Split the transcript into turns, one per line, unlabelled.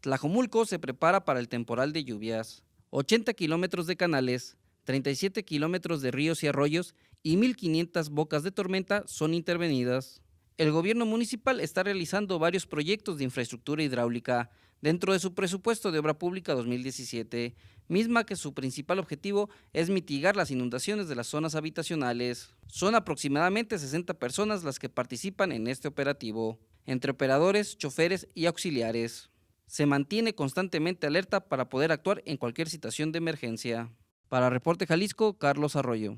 Tlajomulco se prepara para el temporal de lluvias. 80 kilómetros de canales, 37 kilómetros de ríos y arroyos y 1.500 bocas de tormenta son intervenidas. El gobierno municipal está realizando varios proyectos de infraestructura hidráulica dentro de su presupuesto de obra pública 2017, misma que su principal objetivo es mitigar las inundaciones de las zonas habitacionales. Son aproximadamente 60 personas las que participan en este operativo, entre operadores, choferes y auxiliares. Se mantiene constantemente alerta para poder actuar en cualquier situación de emergencia. Para Reporte Jalisco, Carlos Arroyo.